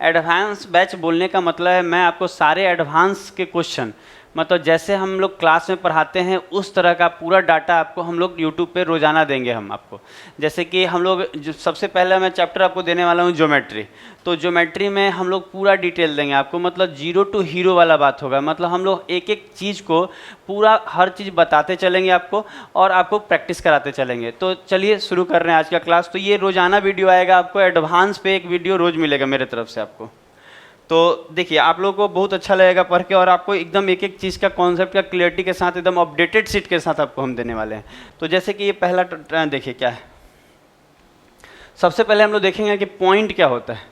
Advance batch बोलने का मतलब है मैं आपको सारे एडवांस के क्वेश्चन, मतलब जैसे हम लोग क्लास में पढ़ाते हैं उस तरह का पूरा डाटा आपको हम लोग यूट्यूब पे रोज़ाना देंगे हम आपको। जैसे कि हम लोग जो सबसे पहले मैं चैप्टर आपको देने वाला हूँ ज्योमेट्री, तो ज्योमेट्री में हम लोग पूरा डिटेल देंगे आपको, मतलब जीरो टू हीरो वाला बात होगा। मतलब हम लोग एक एक चीज़ को पूरा हर चीज़ बताते चलेंगे आपको और आपको प्रैक्टिस कराते चलेंगे। तो चलिए शुरू कर रहे हैं आज का क्लास। तो ये रोज़ाना वीडियो आएगा आपको, एडवांस पे एक वीडियो रोज़ मिलेगा मेरे तरफ से आपको। तो देखिए आप लोगों को बहुत अच्छा लगेगा पढ़ के, और आपको एकदम एक एक चीज़ का कॉन्सेप्ट का क्लियरिटी के साथ एकदम अपडेटेड सीट के साथ आपको हम देने वाले हैं। तो जैसे कि ये पहला देखिए क्या है, सबसे पहले हम लोग देखेंगे कि पॉइंट क्या होता है।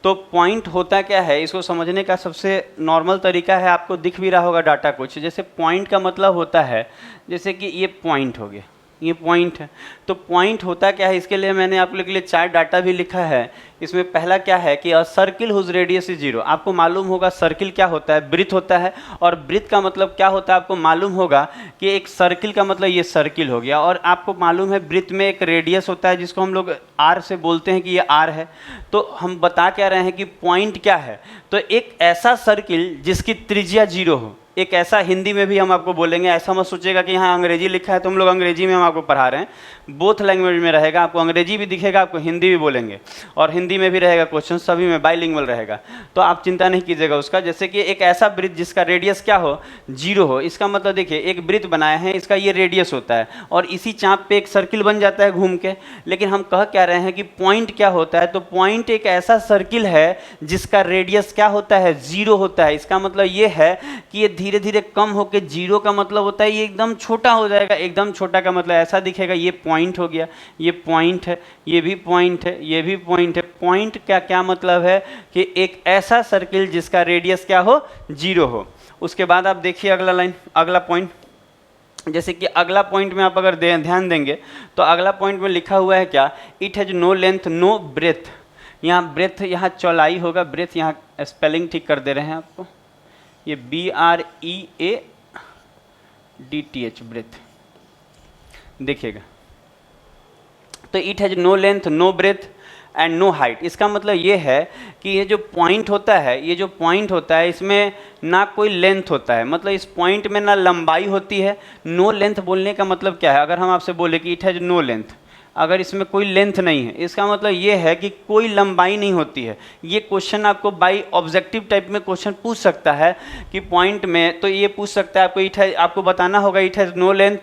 तो पॉइंट होता क्या है, इसको समझने का सबसे नॉर्मल तरीका है, आपको दिख भी रहा होगा डाटा कुछ। जैसे पॉइंट का मतलब होता है, जैसे कि ये पॉइंट हो गया, ये पॉइंट है। तो पॉइंट होता क्या है, इसके लिए मैंने आप लोग के लिए 4 डाटा भी लिखा है। इसमें पहला क्या है कि a circle whose radius is 0। आपको मालूम होगा सर्किल क्या होता है, वृत्त होता है। और वृत्त का मतलब क्या होता है आपको मालूम होगा कि एक सर्किल का मतलब ये सर्किल हो गया। और आपको मालूम है वृत्त में एक रेडियस होता है जिसको हम लोग आर से बोलते हैं कि ये आर है। तो हम बता क्या रहे हैं कि पॉइंट क्या है, तो एक ऐसा सर्किल जिसकी त्रिज्या 0 हो। एक ऐसा, हिंदी में भी हम आपको बोलेंगे, ऐसा मत सोचिएगा कि यहाँ अंग्रेजी लिखा है तो हम लोग अंग्रेजी में हम आपको पढ़ा रहे हैं। बोथ लैंग्वेज में रहेगा, आपको अंग्रेजी भी दिखेगा, आपको हिंदी भी बोलेंगे, और हिंदी में भी रहेगा क्वेश्चन, सभी में बाइलिंगुअल रहेगा। तो आप चिंता नहीं कीजिएगा उसका। जैसे कि एक ऐसा वृत्त जिसका रेडियस क्या हो, 0 हो। इसका मतलब देखिए एक वृत्त बनाया है, इसका ये रेडियस होता है और इसी चाप पे एक सर्किल बन जाता है घूम के। लेकिन हम कह क्या रहे हैं कि पॉइंट क्या होता है, तो पॉइंट एक ऐसा सर्किल है जिसका रेडियस क्या होता है, 0 होता है। इसका मतलब ये है कि ये धीरे धीरे कम होकर 0 का मतलब होता है ये एकदम छोटा हो जाएगा। एकदम छोटा का मतलब ऐसा दिखेगा, ये पॉइंट हो गया, ये पॉइंट है, ये भी पॉइंट है, ये भी पॉइंट है। पॉइंट का क्या मतलब है कि एक ऐसा सर्किल जिसका रेडियस क्या हो, 0 हो। उसके बाद आप देखिए अगला लाइन, अगला पॉइंट। जैसे कि अगला पॉइंट में आप अगर ध्यान देंगे तो अगला पॉइंट में लिखा हुआ है क्या, it has no length no breadth. यहाँ ब्रेथ यहाँ चौड़ाई होगा, ब्रेथ यहाँ स्पेलिंग ठीक कर दे रहे हैं आपको, ये BREADTH ब्रेथ देखिएगा। तो it has no length no breadth and no height. इसका मतलब ये है कि ये जो पॉइंट होता है, ये जो पॉइंट होता है इसमें ना कोई लेंथ होता है, मतलब इस पॉइंट में ना लंबाई होती है। नो लेंथ बोलने का मतलब क्या है, अगर हम आपसे बोले कि इट हैज नो लेंथ, अगर इसमें कोई लेंथ नहीं है, इसका मतलब ये है कि कोई लंबाई नहीं होती है। ये क्वेश्चन आपको बाई ऑब्जेक्टिव टाइप में क्वेश्चन पूछ सकता है कि पॉइंट में, तो ये पूछ सकता है आपको, आपको बताना होगा it has no length,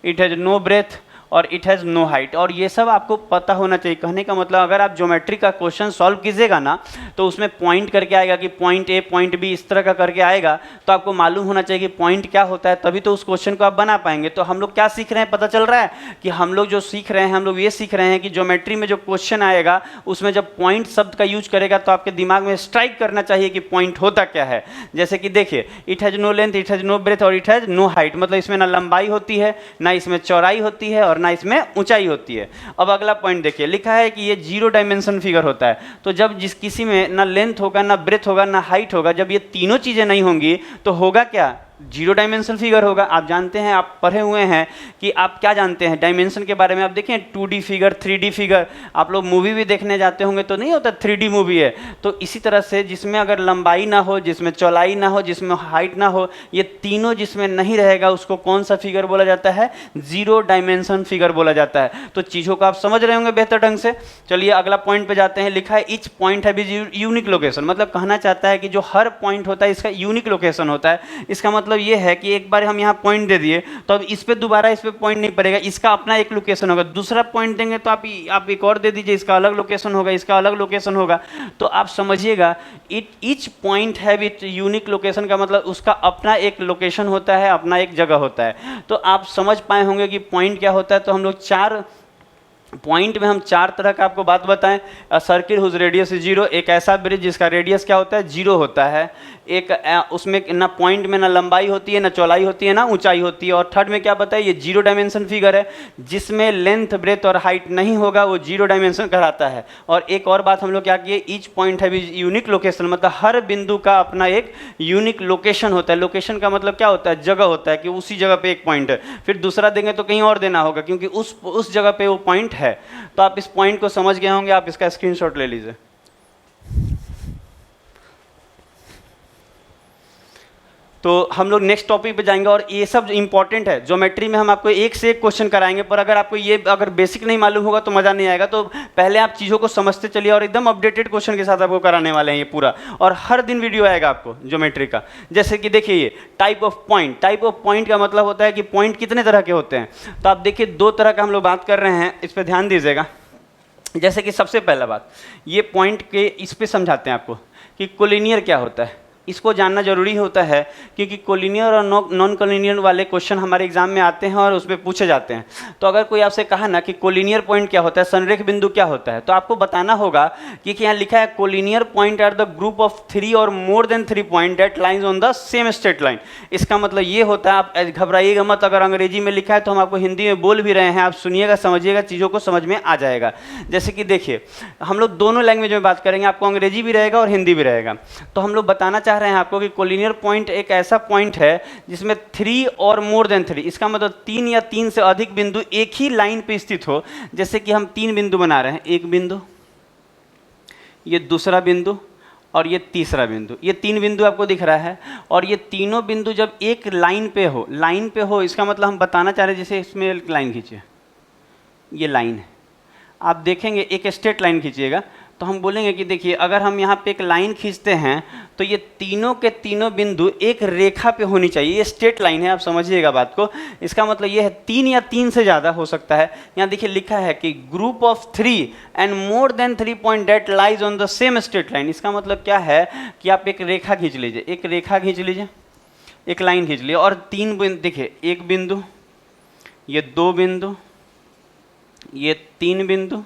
it has no breadth और इट हैज़ नो हाइट। और ये सब आपको पता होना चाहिए। कहने का मतलब अगर आप ज्योमेट्री का क्वेश्चन सॉल्व कीजिएगा ना, तो उसमें पॉइंट करके आएगा कि पॉइंट ए पॉइंट बी, इस तरह का करके आएगा, तो आपको मालूम होना चाहिए कि पॉइंट क्या होता है, तभी तो उस क्वेश्चन को आप बना पाएंगे। तो हम लोग क्या सीख रहे हैं, पता चल रहा है कि हम लोग जो सीख रहे हैं, हम लोग ये सीख रहे हैं कि ज्योमेट्री में जो क्वेश्चन आएगा उसमें जब पॉइंट शब्द का यूज करेगा तो आपके दिमाग में स्ट्राइक करना चाहिए कि पॉइंट होता क्या है। जैसे कि देखिए it has no length, it has no breadth और इट हैज़ नो हाइट, मतलब इसमें ना लंबाई होती है, ना इसमें चौड़ाई होती है और ना इसमें ऊंचाई होती है। अब अगला पॉइंट देखिए, लिखा है कि ये 0 डायमेंशन फिगर होता है। तो जब जिस किसी में ना लेंथ होगा, ना ब्रेथ होगा, ना हाइट होगा, जब ये तीनों चीजें नहीं होंगी तो होगा क्या, 0 डायमेंशन फिगर होगा। आप जानते हैं, आप पढ़े हुए हैं कि आप क्या जानते हैं डायमेंशन के बारे में। आप देखें 2D फिगर, 3D फिगर, आप लोग मूवी भी देखने जाते होंगे तो नहीं होता 3D मूवी है। तो इसी तरह से जिसमें अगर लंबाई ना हो, जिसमें चौड़ाई ना हो, जिसमें हाइट ना हो, ये तीनों जिसमें नहीं रहेगा उसको कौन सा फिगर बोला जाता है, 0 डायमेंशन फिगर बोला जाता है। तो चीज़ों को आप समझ रहे होंगे बेहतर ढंग से। चलिए अगला पॉइंट पे जाते हैं। लिखा है ईच पॉइंट है यूनिक लोकेशन, मतलब कहना चाहता है कि जो हर पॉइंट होता है इसका यूनिक लोकेशन होता है। इसका मतलब ये है कि एक बार हम यहाँ पॉइंट दे दिए तो अब इस पे दोबारा इस पे पॉइंट नहीं पड़ेगा, इसका अपना एक लोकेशन होगा। दूसरा पॉइंट देंगे तो आप एक और दे दीजिए, इसका अलग लोकेशन होगा, इसका अलग लोकेशन होगा। तो आप समझिएगा each point have it unique location का मतलब उसका अपना एक लोकेशन होता है, अपना एक जगह होता है। तो आप समझ पाए होंगे कि पॉइंट क्या होता है। तो हम लोग 4 पॉइंट में हम 4 तरह का आपको बात बताएं। A circle whose radius is 0, एक ऐसा ब्रिज जिसका रेडियस क्या होता है, 0 होता है। एक उसमें ना पॉइंट में ना लंबाई होती है, ना चौड़ाई होती है, ना ऊंचाई होती है। और थर्ड में क्या बताया, ये 0 डायमेंशन फिगर है, जिसमें लेंथ ब्रेथ और हाइट नहीं होगा, वो 0 डायमेंशन कहलाता है। और एक और बात हम लोग क्या किए, ईच पॉइंट है यूनिक लोकेशन, मतलब हर बिंदु का अपना एक यूनिक लोकेशन होता है। लोकेशन का मतलब क्या होता है, जगह होता है कि उसी जगह पे एक पॉइंट है। फिर दूसरा देंगे तो कहीं और देना होगा क्योंकि उस जगह पे वो पॉइंट है। तो आप इस पॉइंट को समझ गए होंगे, आप इसका स्क्रीनशॉट ले लीजिए। तो हम लोग नेक्स्ट टॉपिक पे जाएंगे और ये सब इंपॉर्टेंट है। ज्योमेट्री में हम आपको एक से एक क्वेश्चन कराएंगे, पर अगर आपको ये अगर बेसिक नहीं मालूम होगा तो मज़ा नहीं आएगा। तो पहले आप चीज़ों को समझते चलिए और एकदम अपडेटेड क्वेश्चन के साथ आपको कराने वाले हैं ये पूरा, और हर दिन वीडियो आएगा आपको ज्योमेट्री का। जैसे कि देखिए ये type of point, type of point का मतलब होता है कि पॉइंट कितने तरह के होते हैं। तो आप देखिए 2 तरह का हम लोग बात कर रहे हैं, इस पर ध्यान दीजिएगा। जैसे कि सबसे पहला बात, ये पॉइंट के इस पे समझाते हैं आपको कि कोलिनियर क्या होता है। इसको जानना जरूरी होता है क्योंकि कोलिनियर और नॉन कोलिनियर वाले क्वेश्चन हमारे एग्जाम में आते हैं और उसमें पूछे जाते हैं। तो अगर कोई आपसे कहा ना कि कोलिनियर पॉइंट क्या होता है, संरेख बिंदु क्या होता है, तो आपको बताना होगा कि यहाँ लिखा है collinear point are the group of 3 और more than 3 point that lines on the same straight line. इसका मतलब ये होता है, आप घबराइएगा मत, अगर अंग्रेजी में लिखा है तो हम आपको हिंदी में बोल भी रहे हैं, आप सुनिएगा, समझिएगा, चीज़ों को समझ में आ जाएगा। जैसे कि देखिए हम लोग दोनों लैंग्वेज में बात करेंगे, आपको अंग्रेजी भी रहेगा और हिंदी भी रहेगा। तो हम लोग बताना चाह रहे हैं आपको कि कोलिनियर पॉइंट एक ऐसा पॉइंट है जिसमें 3 और मोर देन 3, इसका मतलब 3 या 3 से अधिक बिंदु एक ही लाइन पे स्थित हो। जैसे कि हम 3 बिंदु बना रहे हैं, एक बिंदु, ये दूसरा बिंदु और ये तीसरा बिंदु। ये 3 बिंदु आपको दिख रहा है और ये तीनों बिंदु जब एक लाइन पे हो, इसका मतलब हम बताना चाह रहे हैं, जैसे इसमें एक लाइन खींचिए, ये लाइन है, आप देखेंगे एक स्ट्रेट लाइन खींचिएगा तो हम बोलेंगे कि देखिए अगर हम यहाँ पे एक लाइन खींचते हैं तो ये तीनों के तीनों बिंदु एक रेखा पे होनी चाहिए। ये स्ट्रेट लाइन है, आप समझिएगा बात को। इसका मतलब ये है 3 या 3 से ज़्यादा हो सकता है। यहाँ देखिए लिखा है कि group of 3 and more than 3 point that lies on the same straight line. इसका मतलब क्या है कि आप एक रेखा खींच लीजिए, एक रेखा खींच लीजिए, एक लाइन खींच लीजिए और 3 बिंदु, देखिए एक बिंदु, ये 2 बिंदु, ये 3 बिंदु,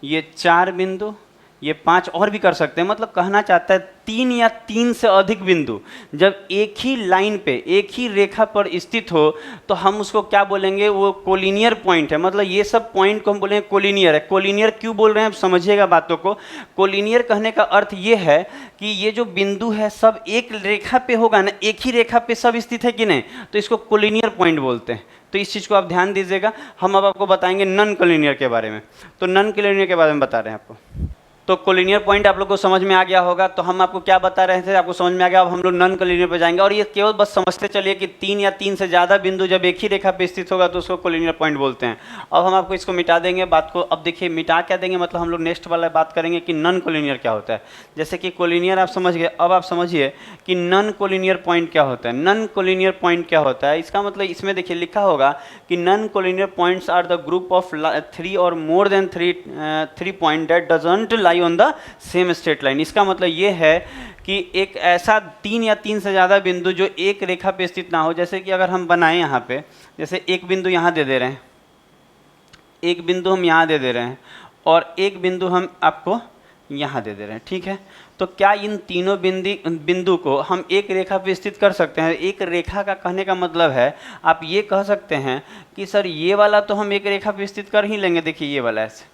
ये 4 बिंदु, ये 5 और भी कर सकते हैं। मतलब कहना चाहता है 3 या 3 से अधिक बिंदु जब एक ही लाइन पे, एक ही रेखा पर स्थित हो तो हम उसको क्या बोलेंगे, वो कोलिनियर पॉइंट है। मतलब ये सब पॉइंट को हम बोलेंगे कोलिनियर है। कोलिनियर क्यों बोल रहे हैं, आप समझिएगा बातों को। कोलिनियर कहने का अर्थ ये है कि ये जो बिंदु है सब एक रेखा पे होगा ना, एक ही रेखा पे सब स्थित है कि नहीं, तो इसको कोलिनियर पॉइंट बोलते हैं। तो इस चीज़ को आप ध्यान दीजिएगा। हम अब आपको बताएंगे नॉन कोलिनियर के बारे में। तो नॉन कोलिनियर के बारे में बता रहे हैं आपको। तो कोलिनियर पॉइंट आप लोग को समझ में आ गया होगा। तो हम आपको क्या बता रहे थे, आपको समझ में आ गया। अब हम लोग नॉन कोलिनियर पे जाएंगे और ये केवल बस समझते चलिए कि 3 या 3 से ज़्यादा बिंदु जब एक ही रेखा पे स्थित होगा तो उसको कोलिनियर पॉइंट बोलते हैं। अब हम आपको इसको मिटा देंगे बात को। अब देखिए मिटा क्या देंगे, मतलब हम लोग नेक्स्ट वाला बात करेंगे कि नॉन कोलिनियर क्या होता है। जैसे कि कोलिनियर आप समझ गए, अब आप समझिए कि नॉन कोलिनियर पॉइंट क्या होता है। नॉन कोलिनियर पॉइंट क्या होता है, इसका मतलब इसमें देखिए लिखा होगा कि non collinear points are the group of 3 और more than 3 point that doesn't lie on the same straight line. इसका मतलब ये है कि एक ऐसा 3 या 3 से ज़्यादा बिंदु जो एक रेखा पे स्थित ना हो। जैसे कि अगर हम बनाएं यहाँ पे, जैसे एक बिंदु यहाँ दे दे रहे हैं, एक बिंदु हम यहाँ दे रहे हैं और एक बिंदु हम आपको यहाँ दे दे रहे हैं, ठीक है। तो क्या इन तीनों बिंदु को हम एक रेखा पे स्थित कर सकते हैं। एक रेखा का कहने का मतलब है, आप ये कह सकते हैं कि सर ये वाला तो हम एक रेखा पे स्थित कर ही लेंगे। देखिए ये वाला ऐसे,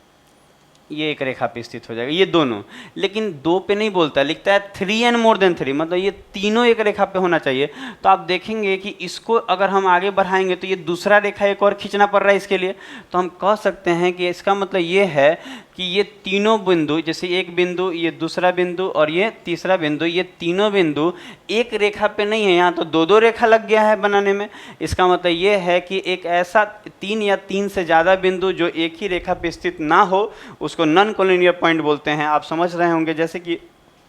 ये एक रेखा पे स्थित हो जाएगा, ये दोनों। लेकिन 2 पे नहीं बोलता, लिखता है 3 एंड मोर देन 3, मतलब ये तीनों एक रेखा पे होना चाहिए। तो आप देखेंगे कि इसको अगर हम आगे बढ़ाएंगे तो ये दूसरा रेखा एक और खींचना पड़ रहा है इसके लिए। तो हम कह सकते हैं कि इसका मतलब ये है कि ये तीनों बिंदु, जैसे एक बिंदु, ये दूसरा बिंदु और ये तीसरा बिंदु, ये तीनों बिंदु एक रेखा पे नहीं है। यहाँ तो 2-2 रेखा लग गया है बनाने में। इसका मतलब ये है कि एक ऐसा 3 या 3 से ज़्यादा बिंदु जो एक ही रेखा पे स्थित ना हो उसको नॉन कोलिनियर पॉइंट बोलते हैं। आप समझ रहे होंगे। जैसे कि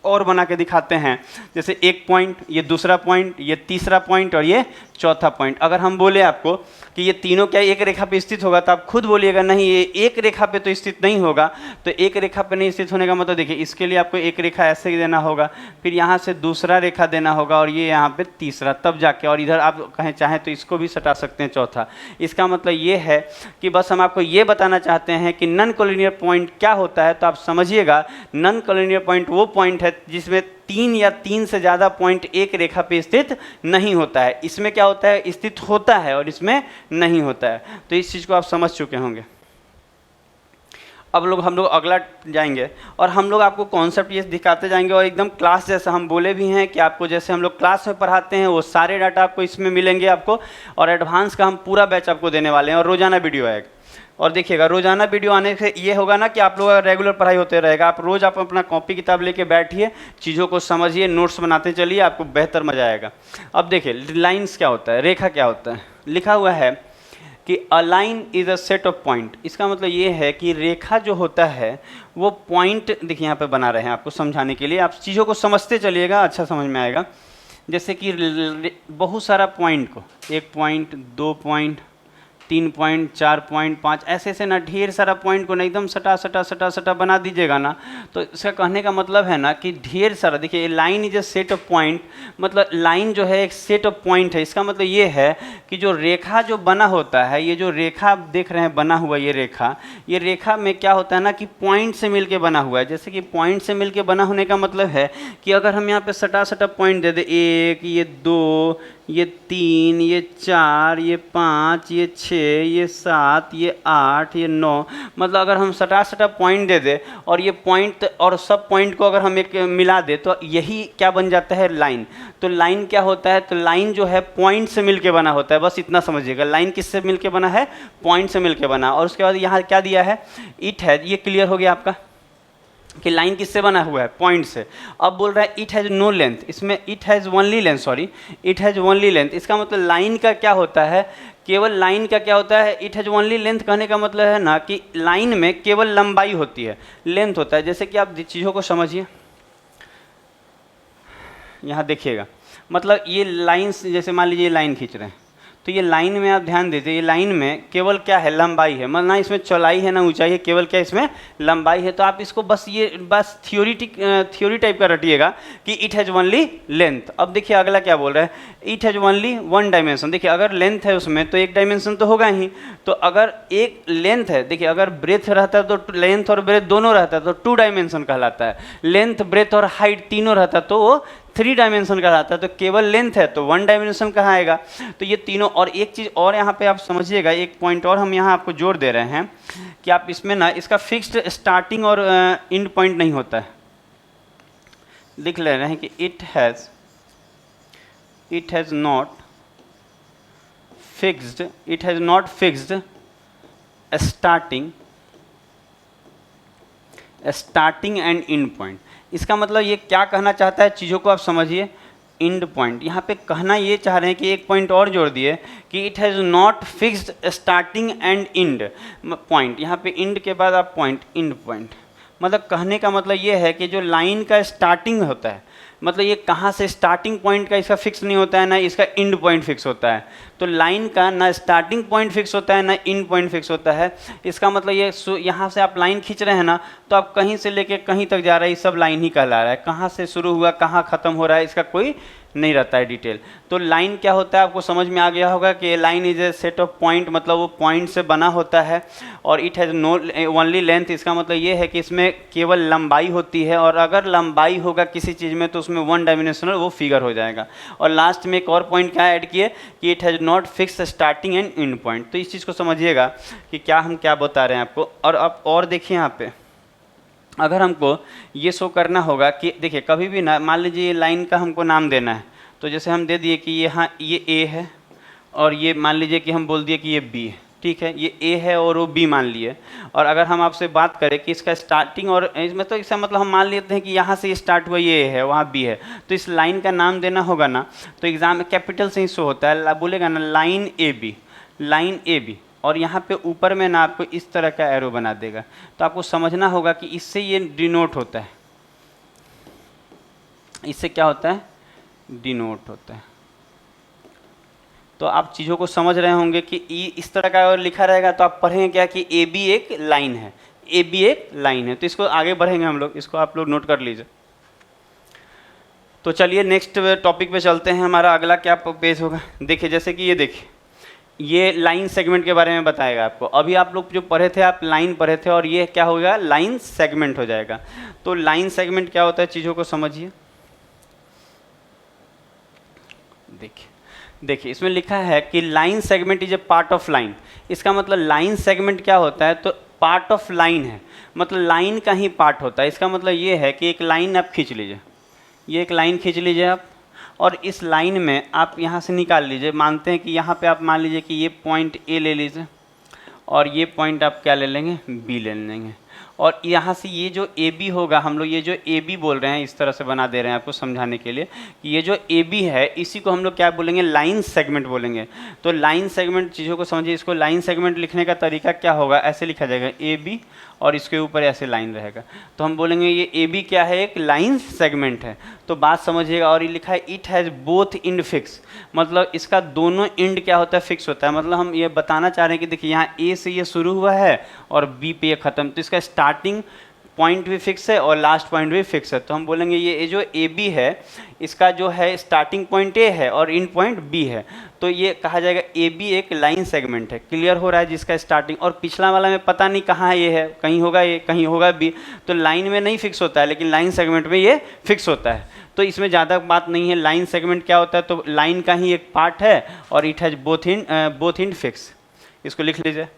और बना के दिखाते हैं, जैसे एक पॉइंट, ये दूसरा पॉइंट, ये तीसरा पॉइंट और ये चौथा पॉइंट। अगर हम बोले आपको कि ये तीनों क्या एक रेखा पे स्थित होगा, तो आप खुद बोलिएगा नहीं ये एक रेखा पे तो स्थित नहीं होगा। तो एक रेखा पे नहीं स्थित होने का मतलब देखिए, इसके लिए आपको एक रेखा ऐसे ही देना होगा, फिर यहाँ से दूसरा रेखा देना होगा और ये यहाँ पे तीसरा, तब जाके, और इधर आप कहें चाहें तो इसको भी सटा सकते हैं चौथा। इसका मतलब ये है कि बस हम आपको ये बताना चाहते हैं कि नॉन कोलिनियर पॉइंट क्या होता है। तो आप समझिएगा, नॉन कोलिनियर पॉइंट वो पॉइंट है जिसमें 3 या 3 से ज़्यादा पॉइंट एक रेखा पे स्थित नहीं होता है। इसमें क्या होता है, स्थित होता है और इसमें नहीं होता है। तो इस चीज़ को आप समझ चुके होंगे। अब हम लोग अगला जाएंगे और हम लोग आपको कॉन्सेप्ट ये दिखाते जाएंगे और एकदम क्लास जैसा हम बोले भी हैं कि आपको जैसे हम लोग क्लास में पढ़ाते हैं वो सारे डाटा आपको इसमें मिलेंगे आपको। और एडवांस का हम पूरा बैच आपको देने वाले हैं और रोज़ाना वीडियो आएगा। और देखिएगा रोजाना वीडियो आने से ये होगा ना कि आप लोग रेगुलर पढ़ाई होते रहेगा, आप रोज आप अपना कॉपी किताब लेके बैठिए, चीज़ों को समझिए, नोट्स बनाते चलिए, आपको बेहतर मजा आएगा। अब देखिए लाइन्स क्या होता है, रेखा क्या होता है। लिखा हुआ है कि a line is a set of point. इसका मतलब ये है कि रेखा जो होता है वो पॉइंट, देखिए यहाँ पे बना रहे हैं आपको समझाने के लिए, आप चीज़ों को समझते चलिएगा, अच्छा समझ में आएगा। जैसे कि बहुत सारा पॉइंट को, 1 पॉइंट, 2 पॉइंट, 3 पॉइंट, 4 पॉइंट, 5 ऐसे ऐसे ना ढेर सारा पॉइंट को ना एकदम सटा सटा सटा सटा बना दीजिएगा ना, तो इसका कहने का मतलब है ना कि ढेर सारा, देखिए line is a set of point, मतलब लाइन जो है एक सेट ऑफ पॉइंट है। इसका मतलब ये है कि जो रेखा जो बना होता है, ये जो रेखा आप देख रहे हैं बना हुआ ये रेखा में क्या होता है ना कि पॉइंट से मिलके बना हुआ है। जैसे कि पॉइंट से मिलके बना होने का मतलब है कि अगर हम यहाँ पे सटा सटा पॉइंट दे दे, 1, ये 2, ये 3, ये 4, ये 5, ये 6, ये 7, ये 8, ये 9, मतलब अगर हम सटा सटा पॉइंट दे दे और ये पॉइंट और सब पॉइंट को अगर हम एक मिला दे तो यही क्या बन जाता है, लाइन। तो लाइन क्या होता है, तो लाइन जो है पॉइंट से मिलके बना होता है, बस इतना समझिएगा। लाइन किससे मिलके बना है, पॉइंट से मिलके बना। और उसके बाद यहाँ क्या दिया है, इट है, ये क्लियर हो गया आपका कि लाइन किससे बना हुआ है, पॉइंट से। अब बोल रहा है इट हैज़ नो लेंथ, इसमें it has only length, sorry it has only length. इसका मतलब लाइन का क्या होता है, केवल लाइन का क्या होता है, इट हैज़ ओनली लेंथ कहने का मतलब है ना कि लाइन में केवल लंबाई होती है, लेंथ होता है। जैसे कि आप चीज़ों को समझिए, यहाँ देखिएगा, मतलब ये लाइन, जैसे मान लीजिए लाइन खींच रहे हैं, तो ये लाइन में आप ध्यान दीजिए, ये लाइन में केवल क्या है, लंबाई है, मतलब ना इसमें चौड़ाई है ना ऊंचाई है, केवल क्या इसमें लंबाई है। तो आप इसको बस थ्योरी टाइप का रटिएगा कि इट हैज़ ओनली लेंथ। अब देखिए अगला क्या बोल रहा है, इट हैज़ ओनली 1 डायमेंशन। देखिए अगर लेंथ है उसमें तो एक डायमेंशन तो होगा ही, तो अगर एक लेंथ है, देखिए अगर ब्रेथ रहता है तो लेंथ और ब्रेथ दोनों रहता है तो 2 डायमेंशन कहलाता है, लेंथ ब्रेथ और हाइट तीनों रहता है तो वो 3 डायमेंशन का रहता है। तो केवल लेंथ है तो 1 डायमेंशन कहाँ आएगा। तो ये तीनों, और एक चीज़ और यहाँ पे आप समझिएगा, एक पॉइंट और हम यहाँ आपको जोड़ दे रहे हैं कि आप इसमें ना इसका फिक्स्ड स्टार्टिंग और एंड पॉइंट नहीं होता है। लिख ले रहे हैं कि it has not fixed starting and and point. इसका मतलब ये क्या कहना चाहता है, चीज़ों को आप समझिए। एंड पॉइंट, यहाँ पे कहना ये चाह रहे हैं कि एक पॉइंट और जोड़ दिए कि it has not fixed starting and and point. यहाँ पे एंड के बाद आप पॉइंट, एंड पॉइंट, मतलब कहने का मतलब ये है कि जो लाइन का स्टार्टिंग होता है, मतलब ये कहाँ से स्टार्टिंग पॉइंट का इसका फिक्स नहीं होता है, ना इसका एंड पॉइंट फिक्स होता है। तो लाइन का ना स्टार्टिंग पॉइंट फिक्स होता है ना एंड पॉइंट फिक्स होता है। इसका मतलब ये यहाँ से आप लाइन खींच रहे हैं ना, तो आप कहीं से लेके कहीं तक जा रहे हैं, ये सब लाइन ही कहला रहा है। कहाँ से शुरू हुआ कहाँ ख़त्म हो रहा है इसका कोई नहीं रहता है डिटेल। तो लाइन क्या होता है आपको समझ में आ गया होगा कि line is a set of point, मतलब वो पॉइंट से बना होता है। और it has no only length, इसका मतलब ये है कि इसमें केवल लंबाई होती है, और अगर लंबाई होगा किसी चीज़ में तो उसमें 1 डायमेंशनल वो फिगर हो जाएगा। और लास्ट में एक और पॉइंट क्या ऐड किए कि it has not fix starting and and point. तो इस चीज़ को समझिएगा कि क्या हम क्या बता रहे हैं आपको। और अब और देखिए यहाँ पे, अगर हमको ये शो करना होगा कि देखिए कभी भी ना, मान लीजिए ये लाइन का हमको नाम देना है, तो जैसे हम दे दिए कि यहाँ ये ए है, और ये मान लीजिए कि हम बोल दिए कि ये बी है, ठीक है, ये ए है और वो बी मान लिए। और अगर हम आपसे बात करें कि इसका स्टार्टिंग और इसमें, तो इसका मतलब हम मान लेते हैं कि यहाँ से ये स्टार्ट हुआ, ये ए है, वहाँ बी है, तो इस लाइन का नाम देना होगा ना, तो एग्जाम में कैपिटल से ही शो होता है, बोलेगा ना लाइन ए बी, और यहाँ पे ऊपर में ना आपको इस तरह का एरो बना देगा। तो आपको समझना होगा कि इससे ये डिनोट होता है, इससे क्या होता है, डिनोट होता है। तो आप चीज़ों को समझ रहे होंगे कि इस तरह का अगर लिखा रहेगा तो आप पढ़ेंगे क्या कि ए बी एक लाइन है, ए बी एक लाइन है। तो इसको आगे बढ़ेंगे हम लोग, इसको आप लोग नोट कर लीजिए। तो चलिए नेक्स्ट टॉपिक पे चलते हैं। हमारा अगला क्या पेज होगा, देखिए जैसे कि ये देखिए, ये लाइन सेगमेंट के बारे में बताएगा आपको। अभी आप लोग जो पढ़े थे, आप लाइन पढ़े थे, और ये क्या होगा, लाइन सेगमेंट हो जाएगा। तो लाइन सेगमेंट क्या होता है, चीज़ों को समझिए। देखिए इसमें लिखा है कि line segment is a part of line. इसका मतलब लाइन सेगमेंट क्या होता है, तो पार्ट ऑफ लाइन है, मतलब लाइन का ही पार्ट होता है। इसका मतलब ये है कि एक लाइन आप खींच लीजिए, ये एक लाइन खींच लीजिए आप, और इस लाइन में आप यहाँ से निकाल लीजिए, मानते हैं कि यहाँ पे आप मान लीजिए कि ये पॉइंट ए ले लीजिए, और ये पॉइंट आप क्या ले लेंगे, बी ले लेंगे। और यहाँ से ये जो ए बी होगा, हम लोग ये जो ए बी बोल रहे हैं, इस तरह से बना दे रहे हैं आपको समझाने के लिए कि ये जो ए बी है इसी को हम लोग क्या बोलेंगे, लाइन सेगमेंट बोलेंगे। तो लाइन सेगमेंट चीज़ों को समझिए, इसको लाइन सेगमेंट लिखने का तरीका क्या होगा, ऐसे लिखा जाएगा ए बी और इसके ऊपर ऐसे लाइन रहेगा। तो हम बोलेंगे ये ए बी क्या है, एक लाइन सेगमेंट है। तो बात समझिएगा। और ये लिखा है it has both end fix, मतलब इसका दोनों इंड क्या होता है, फिक्स होता है। मतलब हम ये बताना चाह रहे हैं कि देखिए यहाँ ए से ये शुरू हुआ है और बी पे ये ख़त्म, तो इसका स्टार्टिंग पॉइंट भी फिक्स है और लास्ट पॉइंट भी फिक्स है। तो हम बोलेंगे ये जो ए बी है इसका जो है स्टार्टिंग पॉइंट ए है और इन पॉइंट बी है, तो ये कहा जाएगा ए बी एक लाइन सेगमेंट है। क्लियर हो रहा है, जिसका स्टार्टिंग और पिछला वाला में पता नहीं कहाँ है, ये है कहीं होगा ए कहीं होगा बी, तो लाइन में नहीं फिक्स होता है लेकिन लाइन सेगमेंट में ये फिक्स होता है। तो इसमें ज़्यादा बात नहीं है। लाइन सेगमेंट क्या होता है, तो लाइन का ही एक पार्ट है और it has both end fix, इसको लिख लीजिए।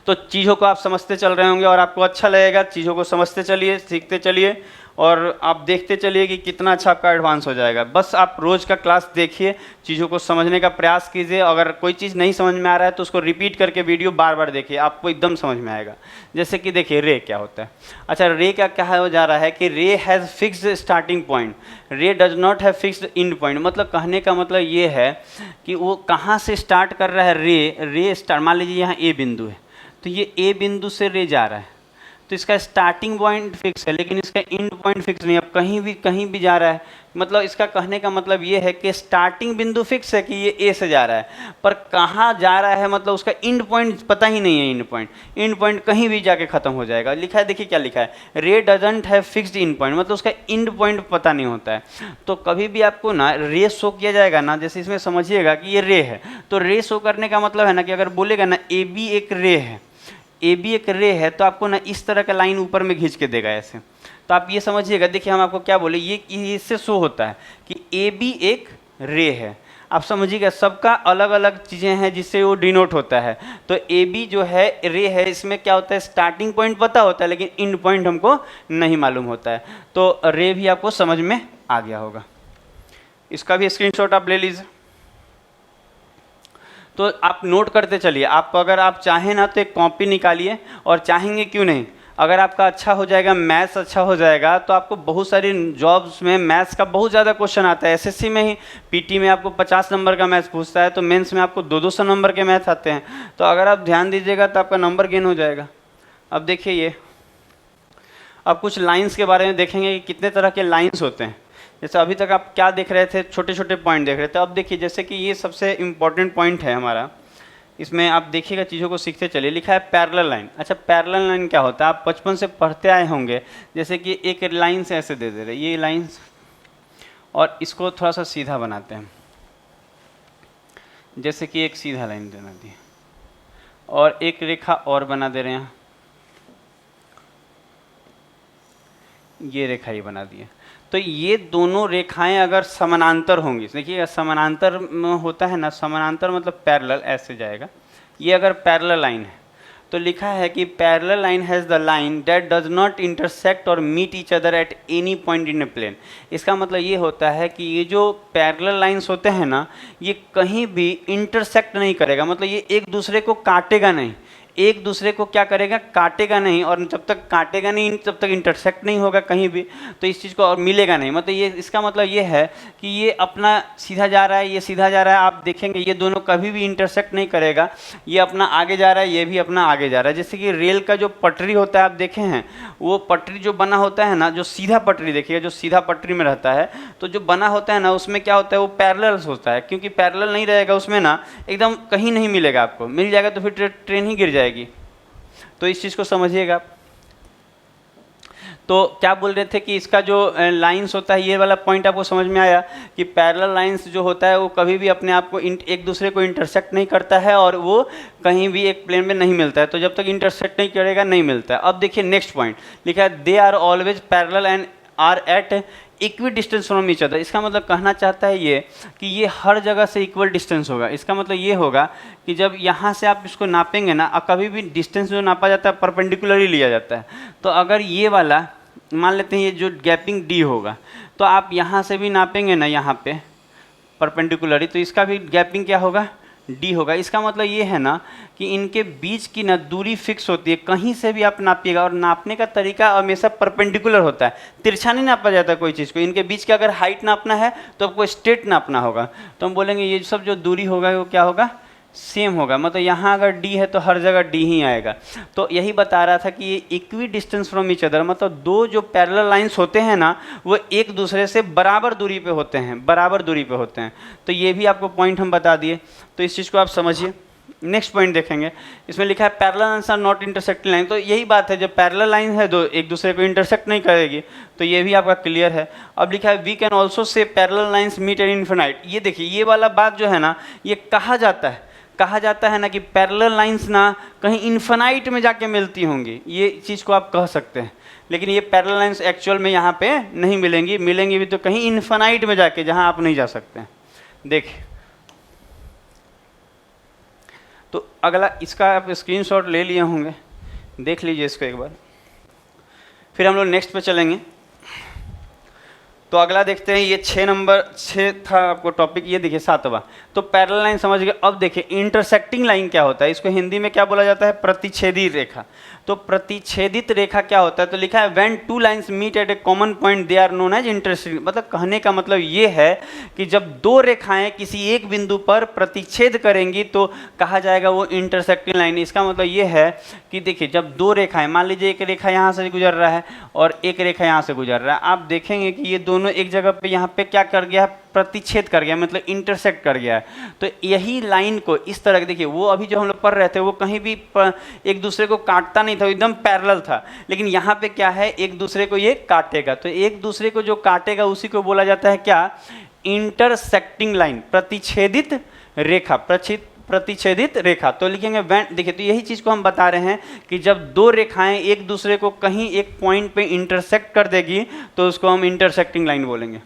तो चीज़ों को आप समझते चल रहे होंगे और आपको अच्छा लगेगा। चीज़ों को समझते चलिए, सीखते चलिए और आप देखते चलिए कि कितना अच्छा आपका एडवांस हो जाएगा। बस आप रोज़ का क्लास देखिए, चीज़ों को समझने का प्रयास कीजिए। अगर कोई चीज़ नहीं समझ में आ रहा है तो उसको रिपीट करके वीडियो बार बार देखिए, आपको एकदम समझ में आएगा। जैसे कि देखिए रे क्या होता है। अच्छा, रे का क्या हो जा रहा है कि रे हैज़ फिक्स्ड स्टार्टिंग पॉइंट, रे does not have fixed and point. मतलब कहने का मतलब ये है कि वो कहाँ से स्टार्ट कर रहा है, रे स्टार्ट, मान लीजिए यहाँ ए बिंदु है तो ये ए बिंदु से रे जा रहा है, तो इसका स्टार्टिंग पॉइंट फिक्स है लेकिन इसका एंड पॉइंट फिक्स नहीं। अब कहीं भी जा रहा है, मतलब इसका कहने का मतलब ये है कि स्टार्टिंग बिंदु फिक्स है कि ये ए से जा रहा है, पर कहाँ जा रहा है मतलब उसका एंड पॉइंट पता ही नहीं है। एंड पॉइंट कहीं भी जाके खत्म हो जाएगा। लिखा है, देखिए क्या लिखा है, रे doesn't have fixed and point, मतलब उसका एंड पॉइंट पता नहीं होता है। तो कभी भी आपको ना रे शो किया जाएगा ना, जैसे इसमें समझिएगा कि ये रे है, तो रे शो करने का मतलब है ना कि अगर बोलेगा ना ए बी एक रे है, ए बी एक रे है, तो आपको ना इस तरह का लाइन ऊपर में खींच के देगा ऐसे। तो आप ये समझिएगा, देखिए हम आपको क्या बोले, ये इससे शो होता है कि ए बी एक रे है। आप समझिएगा, सबका अलग अलग चीज़ें हैं जिससे वो डिनोट होता है। तो ए बी जो है रे है, इसमें क्या होता है, स्टार्टिंग पॉइंट पता होता है लेकिन एंड पॉइंट हमको नहीं मालूम होता है। तो रे भी आपको समझ में आ गया होगा। इसका भी स्क्रीनशॉट आप ले लीजिए। तो आप नोट करते चलिए। आप अगर आप चाहें ना तो एक कॉपी निकालिए, और चाहेंगे क्यों नहीं, अगर आपका अच्छा हो जाएगा, मैथ्स अच्छा हो जाएगा, तो आपको बहुत सारी जॉब्स में मैथ्स का बहुत ज़्यादा क्वेश्चन आता है। एसएससी में ही पीटी में आपको 50 नंबर का मैथ्स पूछता है, तो मेंस में आपको 200 नंबर के मैथ आते हैं। तो अगर आप ध्यान दीजिएगा तो आपका नंबर गेन हो जाएगा। अब देखिए ये, अब कुछ लाइन्स के बारे में देखेंगे कि कितने तरह के लाइन्स होते हैं। जैसे अभी तक आप क्या देख रहे थे, छोटे छोटे पॉइंट देख रहे थे। अब देखिए जैसे कि ये सबसे इम्पॉर्टेंट पॉइंट है हमारा, इसमें आप देखिएगा, चीज़ों को सीखते चलिए। लिखा है पैरेलल लाइन। अच्छा, पैरेलल लाइन क्या होता है, आप बचपन से पढ़ते आए होंगे। जैसे कि एक लाइन से ऐसे दे रहे, ये लाइन, और इसको थोड़ा सा सीधा बनाते हैं। जैसे कि एक सीधा लाइन बना दी और एक रेखा और बना दे रहे हैं, ये रेखा ही बना दी है। तो ये दोनों रेखाएं अगर समानांतर होंगी, देखिए समानांतर में होता है ना, समानांतर मतलब पैरेलल, ऐसे जाएगा। ये अगर पैरेलल लाइन है तो लिखा है कि parallel line has the line that does not intersect और meet each other at any point in a plane. इसका मतलब ये होता है कि ये जो पैरेलल लाइंस होते हैं ना, ये कहीं भी इंटरसेक्ट नहीं करेगा, मतलब ये एक दूसरे को काटेगा नहीं, एक दूसरे को क्या करेगा, काटेगा नहीं, और जब तक काटेगा नहीं तब तक इंटरसेक्ट नहीं होगा कहीं भी, तो इस चीज़ को और मिलेगा नहीं। मतलब ये, इसका मतलब ये है कि ये अपना सीधा जा रहा है, ये सीधा जा रहा है, आप देखेंगे ये दोनों कभी भी इंटरसेक्ट नहीं करेगा, ये अपना आगे जा रहा है, ये भी अपना आगे जा रहा है। जैसे कि रेल का जो पटरी होता है, आप देखे हैं, वो पटरी जो बना होता है ना, जो सीधा पटरी, देखिएगा जो सीधा पटरी में रहता है, तो जो बना होता है ना, उसमें क्या होता है, वो पैरेलल होता है, क्योंकि पैरेलल नहीं रहेगा उसमें ना, एकदम कहीं नहीं मिलेगा आपको, मिल जाएगा तो फिर ट्रेन ही गिर जाएगी। तो इस चीज़ को समझिएगा। तो क्या बोल रहे थे कि इसका जो लाइंस होता है, ये वाला पॉइंट आपको समझ में आया कि पैरेलल लाइंस जो होता है वो कभी भी अपने आप को एक दूसरे को इंटरसेक्ट नहीं करता है और वो कहीं भी एक प्लेन में नहीं मिलता है। तो जब तक इंटरसेक्ट नहीं करेगा नहीं मिलता है। अब देखिए नेक्स्ट पॉइंट लिखा है, they are always parallel and are at equal distance from each other. इसका मतलब कहना चाहता है ये कि ये हर जगह से इक्वल डिस्टेंस होगा। इसका मतलब ये होगा कि जब यहाँ से आप इसको नापेंगे ना, कभी भी डिस्टेंस जो नापा जाता है परपेंडिकुलरली लिया जाता है। तो अगर ये वाला मान लेते हैं, ये जो गैपिंग डी होगा, तो आप यहाँ से भी नापेंगे ना, यहाँ पे परपेंडिकुलरली, तो इसका भी गैपिंग क्या होगा, डी होगा। इसका मतलब ये है ना कि इनके बीच की ना दूरी फिक्स होती है, कहीं से भी आप नापिएगा, और नापने का तरीका हमेशा परपेंडिकुलर होता है, तिरछा नहीं नापा जाता कोई चीज़ को। इनके बीच का अगर हाइट नापना है तो आपको स्ट्रेट नापना होगा, तो हम बोलेंगे ये सब जो दूरी होगा वो क्या होगा, सेम होगा। मतलब यहाँ अगर डी है तो हर जगह डी ही आएगा। तो यही बता रहा था कि ये equi distance from each other, मतलब दो जो पैरेलल लाइंस होते हैं ना वो एक दूसरे से बराबर दूरी पे होते हैं, बराबर दूरी पे होते हैं। तो ये भी आपको पॉइंट हम बता दिए, तो इस चीज़ को आप समझिए। नेक्स्ट पॉइंट देखेंगे, इसमें लिखा है parallel lines are not intersecting line. तो यही बात है, जब पैरेलल लाइन है तो एक दूसरे को इंटरसेक्ट नहीं करेगी, तो ये भी आपका क्लियर है। अब लिखा है we can also say parallel lines meet at infinite. ये देखिए ये वाला बात जो है ना, ये कहा जाता है ना कि पैरेलल लाइंस ना कहीं इन्फिनाइट में जाके मिलती होंगी, ये चीज़ को आप कह सकते हैं। लेकिन ये पैरेलल लाइंस एक्चुअल में यहाँ पे नहीं मिलेंगी, मिलेंगी भी तो कहीं इन्फिनाइट में जाके, जहाँ आप नहीं जा सकते हैं। देखिए तो अगला, इसका आप स्क्रीनशॉट ले लिए होंगे, देख लीजिए इसको एक बार, फिर हम लोग नेक्स्ट पे चलेंगे। तो अगला देखते हैं, ये 6 था आपको टॉपिक, ये देखिए 7वां। तो पैरेलल लाइन समझ गए। अब देखिए इंटरसेक्टिंग लाइन क्या होता है, इसको हिंदी में क्या बोला जाता है, प्रतिच्छेदी रेखा। तो प्रतिच्छेदित रेखा क्या होता है, तो लिखा है when two lines meet at a common point they are known as intersecting. मतलब कहने का मतलब ये है कि जब दो रेखाएं किसी एक बिंदु पर प्रतिच्छेद करेंगी तो कहा जाएगा वो इंटरसेक्टिंग लाइन। इसका मतलब ये है कि देखिए जब दो रेखाएं, मान लीजिए एक रेखा यहाँ से गुजर रहा है और एक रेखा यहाँ से गुजर रहा है, आप देखेंगे कि ये दोनों एक जगह पे यहाँ पे क्या कर गया है, प्रतिच्छेद कर गया, मतलब इंटरसेक्ट कर गया है। तो यही लाइन को इस तरह देखिए, वो अभी जो हम लोग पढ़ रहे थे वो कहीं भी एक दूसरे को काटता नहीं था, एकदम पैरेलल था। लेकिन यहाँ पे क्या है, एक दूसरे को ये काटेगा, तो एक दूसरे को जो काटेगा उसी को बोला जाता है क्या, इंटरसेक्टिंग लाइन, प्रतिच्छेदित रेखा, प्रतिच्छेदित रेखा। तो लिखेंगे वैन, देखिए तो यही चीज़ को हम बता रहे हैं कि जब दो रेखाएं एक दूसरे को कहीं एक पॉइंट पे इंटरसेक्ट कर देगी तो उसको हम इंटरसेक्टिंग लाइन बोलेंगे।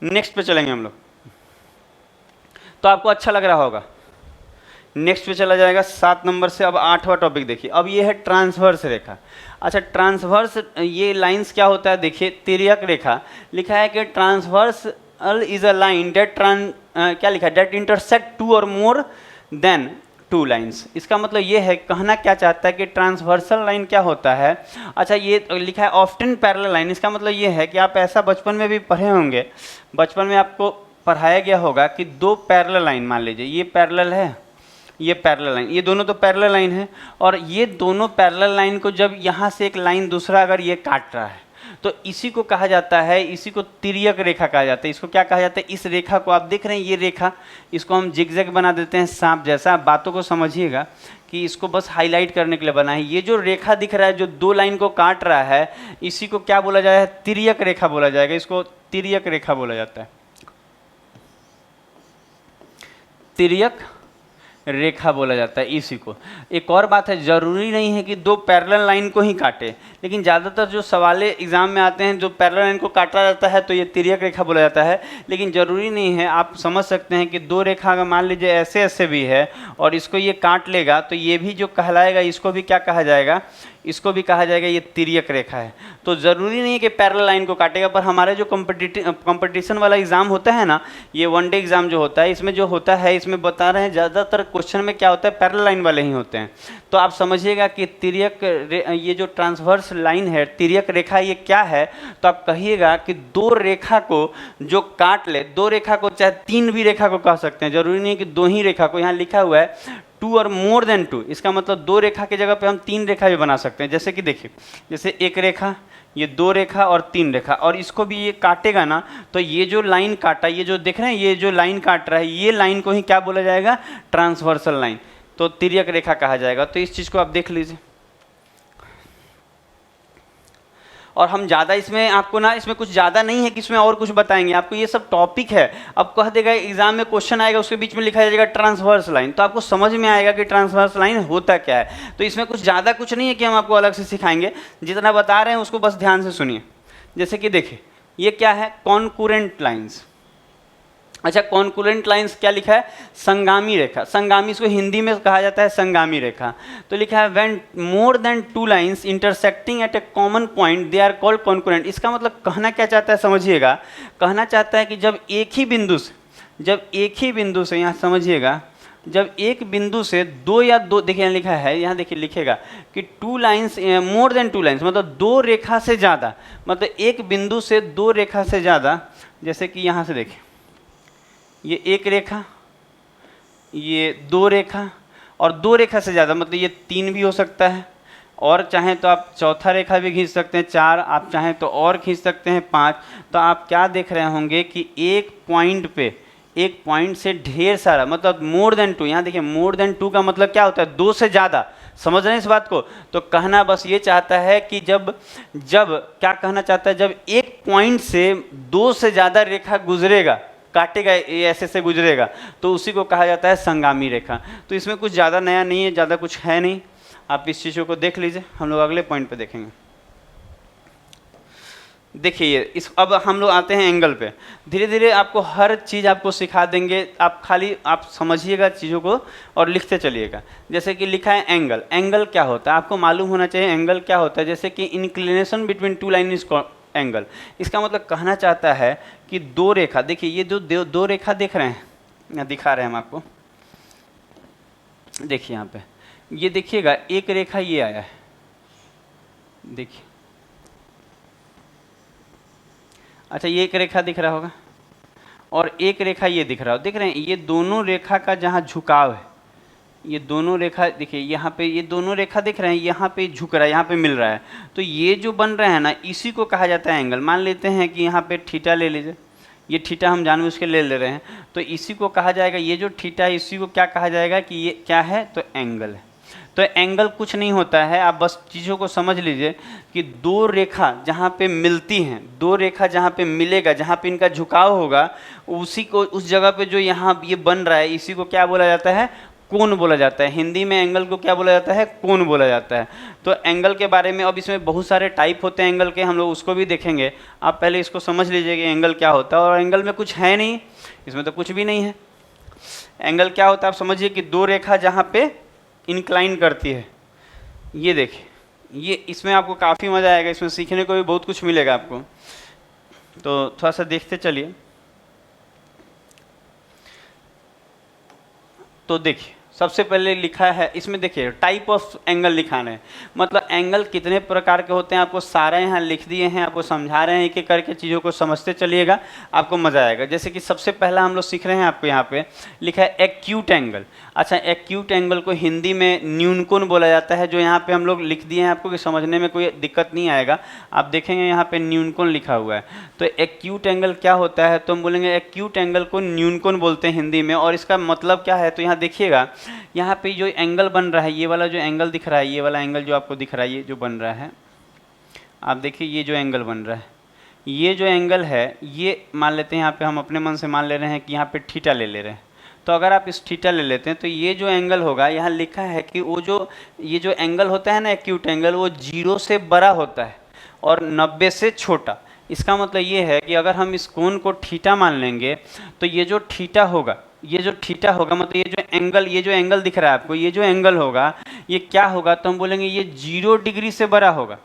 नेक्स्ट पे चलेंगे हम लोग, तो आपको अच्छा लग रहा होगा। नेक्स्ट पे चला जाएगा 7 नंबर से। अब 8वां टॉपिक देखिए, अब ये है ट्रांसवर्स रेखा। अच्छा, ट्रांसवर्स ये लाइंस क्या होता है, देखिए तिर्यक रेखा। लिखा है कि transverse is a line date क्या लिखा है, डेट इंटरसेक्ट टू और मोर देन टू लाइंस। इसका मतलब ये है, कहना क्या चाहता है कि ट्रांसवर्सल लाइन क्या होता है। अच्छा, ये लिखा है ऑफ्टन पैरेलल लाइन। इसका मतलब ये है कि आप ऐसा बचपन में भी पढ़े होंगे, बचपन में आपको पढ़ाया गया होगा कि दो पैरेलल लाइन, मान लीजिए ये पैरेलल है, ये पैरेलल लाइन, ये दोनों तो पैरेलल लाइन है, और ये दोनों पैरेलल लाइन को जब यहाँ से एक लाइन दूसरा अगर ये काट रहा है तो इसी को कहा जाता है, इसी को तिर्यक रेखा कहा जाता है। इसको क्या कहा जाता है, इस रेखा को आप देख रहे हैं, ये रेखा, इसको हम जिगजैग बना देते हैं, सांप जैसा। बातों को समझिएगा कि इसको बस हाईलाइट करने के लिए बना है। ये जो रेखा दिख रहा है जो दो लाइन को काट रहा है, इसी को क्या बोला जाएगा, तिर्यक रेखा बोला जाएगा। इसको तिर्यक रेखा बोला जाता है, तिर्यक रेखा बोला जाता है इसी को। एक और बात है, ज़रूरी नहीं है कि दो पैरेलल लाइन को ही काटे, लेकिन ज़्यादातर जो सवाले एग्जाम में आते हैं जो पैरेलल लाइन को काटा जाता है तो ये तिर्यक रेखा बोला जाता है। लेकिन ज़रूरी नहीं है, आप समझ सकते हैं कि दो रेखा अगर मान लीजिए ऐसे ऐसे भी है और इसको ये काट लेगा तो ये भी जो कहलाएगा, इसको भी क्या कहा जाएगा, इसको भी कहा जाएगा ये तिर्यक रेखा है। तो ज़रूरी नहीं है कि पैरेलल लाइन को काटेगा। पर हमारे जो कंपटीशन वाला एग्ज़ाम होता है ना, ये वनडे एग्ज़ाम जो होता है, इसमें जो होता है, इसमें बता रहे हैं ज़्यादातर क्वेश्चन में क्या होता है, पैरेलल लाइन वाले ही होते हैं। तो आप समझिएगा कि तिर्यक, ये जो ट्रांसवर्स लाइन है, तिर्यक रेखा, ये क्या है। तो आप कहिएगा कि दो रेखा को जो काट ले, दो रेखा को, चाहे तीन भी रेखा को कह सकते हैं, ज़रूरी नहीं कि दो ही रेखा को। यहाँ लिखा हुआ है टू और मोर देन टू, इसका मतलब दो रेखा की जगह पे हम तीन रेखा भी बना सकते हैं। जैसे कि देखिए, जैसे एक रेखा, ये दो रेखा और तीन रेखा, और इसको भी ये काटेगा ना, तो ये जो लाइन काटा, ये जो देख रहे हैं, ये जो लाइन काट रहा है, ये लाइन को ही क्या बोला जाएगा, ट्रांसवर्सल लाइन, तो तिर्यक रेखा कहा जाएगा। तो इस चीज़ को आप देख लीजिए। और हम ज़्यादा इसमें आपको ना, इसमें कुछ ज़्यादा नहीं है कि इसमें और कुछ बताएंगे आपको, ये सब टॉपिक है। अब कह देगा एग्जाम में क्वेश्चन आएगा, उसके बीच में लिखा जाएगा ट्रांसवर्स लाइन, तो आपको समझ में आएगा कि ट्रांसवर्स लाइन होता क्या है। तो इसमें कुछ ज़्यादा कुछ नहीं है कि हम आपको अलग से सिखाएंगे, जितना बता रहे हैं उसको बस ध्यान से सुनिए। जैसे कि देखिए, ये क्या है, कॉन्करेंट लाइन्स। अच्छा, कॉन्करेंट लाइंस क्या लिखा है, संगामी रेखा। संगामी, इसको हिंदी में कहा जाता है संगामी रेखा। तो लिखा है when more than two lines intersecting at a common point they are called concurrent. इसका मतलब कहना क्या चाहता है, समझिएगा, कहना चाहता है कि जब एक ही बिंदु से जब एक ही बिंदु से, यहाँ समझिएगा, जब एक बिंदु से दो या दो, देखिए यहाँ लिखा है, यहाँ देखिए लिखेगा कि 2 लाइन्स, मोर देन 2 लाइन्स, मतलब 2 रेखा से ज़्यादा, मतलब एक बिंदु से 2 रेखा से ज़्यादा। जैसे कि यहाँ से देखिए, ये 1 रेखा, ये 2 रेखा, और 2 रेखा से ज़्यादा मतलब ये 3 भी हो सकता है, और चाहें तो आप चौथा रेखा भी खींच सकते हैं, 4, आप चाहें तो और खींच सकते हैं 5। तो आप क्या देख रहे होंगे कि एक पॉइंट पे, एक पॉइंट से ढेर सारा, मतलब मोर देन 2, यहाँ देखिए मोर देन 2 का मतलब क्या होता है, 2 से ज़्यादा। समझ रहे हैं इस बात को? तो कहना बस ये चाहता है कि जब क्या कहना चाहता है, जब एक पॉइंट से 2 से ज़्यादा रेखा गुजरेगा, काटेगा, ये ऐसे से गुजरेगा, तो उसी को कहा जाता है संगामी रेखा। तो इसमें कुछ ज़्यादा नया नहीं है, ज़्यादा कुछ है नहीं, आप इस चीज़ों को देख लीजिए। हम लोग अगले पॉइंट पे देखेंगे। देखिए इस, अब हम लोग आते हैं एंगल पे। धीरे धीरे आपको हर चीज़ आपको सिखा देंगे, आप खाली आप समझिएगा चीज़ों को और लिखते चलिएगा। जैसे कि लिखा है एंगल, एंगल क्या होता है आपको मालूम होना चाहिए। एंगल क्या होता है, जैसे कि inclination between 2 line is angle. इसका मतलब कहना चाहता है कि 2 रेखा, देखिए ये जो 2 रेखा देख रहे हैं, यहाँ दिखा रहे हैं हम आपको, देखिए यहाँ पे, ये देखिएगा एक रेखा ये आया है, देखिए, अच्छा ये एक रेखा दिख रहा होगा, और एक रेखा ये दिख रहा हो, देख रहे हैं, ये दोनों रेखा का जहाँ झुकाव है, ये दोनों रेखा देखिए यहाँ पे, ये दोनों रेखा दिख रहे हैं, यहाँ पे झुक रहा है, यहाँ पे मिल रहा है, तो ये जो बन रहा है ना, इसी को कहा जाता है एंगल। मान लेते हैं कि यहाँ पे थीटा ले लीजिए, ये थीटा हम जानबूझ के ले रहे हैं, तो इसी को कहा जाएगा, ये जो थीटा है इसी को क्या कहा जाएगा कि ये क्या है, तो एंगल है। तो एंगल कुछ नहीं होता है, आप बस चीज़ों को समझ लीजिए कि 2 रेखा जहाँ पे मिलती हैं, 2 रेखा जहाँ पे मिलेगा, जहाँ पे इनका झुकाव होगा, उसी को, उस जगह पे जो यहाँ ये बन रहा है, इसी को क्या बोला जाता है, कोण बोला जाता है। हिंदी में एंगल को क्या बोला जाता है, कोण बोला जाता है। तो एंगल के बारे में, अब इसमें बहुत सारे टाइप होते हैं एंगल के, हम लोग उसको भी देखेंगे। आप पहले इसको समझ लीजिए कि एंगल क्या होता है, और एंगल में कुछ है नहीं, इसमें तो कुछ भी नहीं है। एंगल क्या होता है आप समझिए कि 2 रेखा जहाँ पे इंक्लाइन करती है, ये देखिए, ये इसमें आपको काफ़ी मज़ा आएगा, इसमें सीखने को भी बहुत कुछ मिलेगा आपको। तो थोड़ा सा देखते चलिए। तो देखिए सबसे पहले लिखा है इसमें, देखिए टाइप ऑफ एंगल लिखाना है, मतलब एंगल कितने प्रकार के होते हैं आपको सारे यहाँ लिख दिए हैं, आपको समझा रहे हैं, एक एक करके चीज़ों को समझते चलिएगा, आपको मज़ा आएगा। जैसे कि सबसे पहला हम लोग सीख रहे हैं, आपको यहाँ पे लिखा है एक्यूट एंगल। अच्छा, एक्यूट एंगल को हिंदी में न्यूनकोण बोला जाता है, जो यहाँ पे हम लोग लिख दिए हैं आपको, कि समझने में कोई दिक्कत नहीं आएगा। आप देखेंगे यहाँ पे न्यूनकोण लिखा हुआ है। तो एक्यूट एंगल क्या होता है, तो हम बोलेंगे एक्यूट एंगल को न्यूनकोण बोलते हैं हिंदी में। और इसका मतलब क्या है, तो यहाँ देखिएगा, यहाँ पे जो एंगल बन रहा है, ये वाला जो एंगल दिख रहा है, ये वाला एंगल जो आपको दिख रहा है, ये जो बन रहा है, आप देखिए ये जो एंगल बन रहा है, ये जो एंगल है, ये मान लेते हैं, यहाँ पे हम अपने मन से मान ले रहे हैं कि यहाँ पे थीटा ले रहे हैं। तो अगर आप इस थीटा ले लेते हैं, तो ये जो एंगल होगा, यहाँ लिखा है कि वो जो ये जो एंगल होता है ना एक्यूट एंगल, वो 0 से बड़ा होता है और 90 से छोटा। इसका मतलब ये है कि अगर हम इस कोण को थीटा मान लेंगे, तो ये जो थीटा होगा, ये जो थीटा होगा, मतलब ये जो एंगल दिख रहा है आपको, ये जो एंगल होगा, ये क्या होगा, तो हम बोलेंगे ये 0 डिग्री से बड़ा होगा।